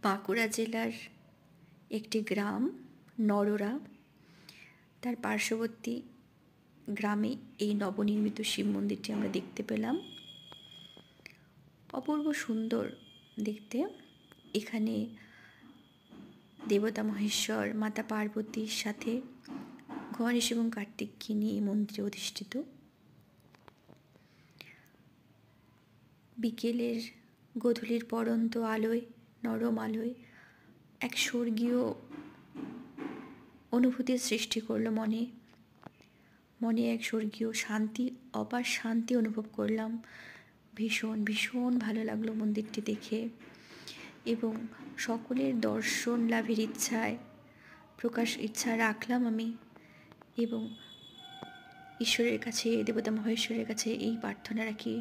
বাঁকুড়া জেলার একটি গ্রাম নরোরা, তার পার্শ্ববর্তী গ্রামে এই নবনির্মিত শিব মন্দিরটি আমরা দেখতে পেলাম। অপূর্ব সুন্দর দেখতে। এখানে দেবতা মহেশ্বর, মাতা পার্বতীর সাথে গণেশ এবং কার্তিককে নিয়ে এই মন্দিরে অধিষ্ঠিত। বিকেলের গোধূলির পড়ন্ত আলোয়, নরম আলোয় এক স্বর্গীয় অনুভূতির সৃষ্টি করলো মনে। মনে এক স্বর্গীয় শান্তি, অপার শান্তি অনুভব করলাম। ভীষণ ভীষণ ভালো লাগলো মন্দিরটি দেখে। এবং সকলের দর্শন লাভের ইচ্ছা রাখলাম আমি, এবং ঈশ্বরের কাছে, দেবতা মহেশ্বরের কাছে এই প্রার্থনা রাখি,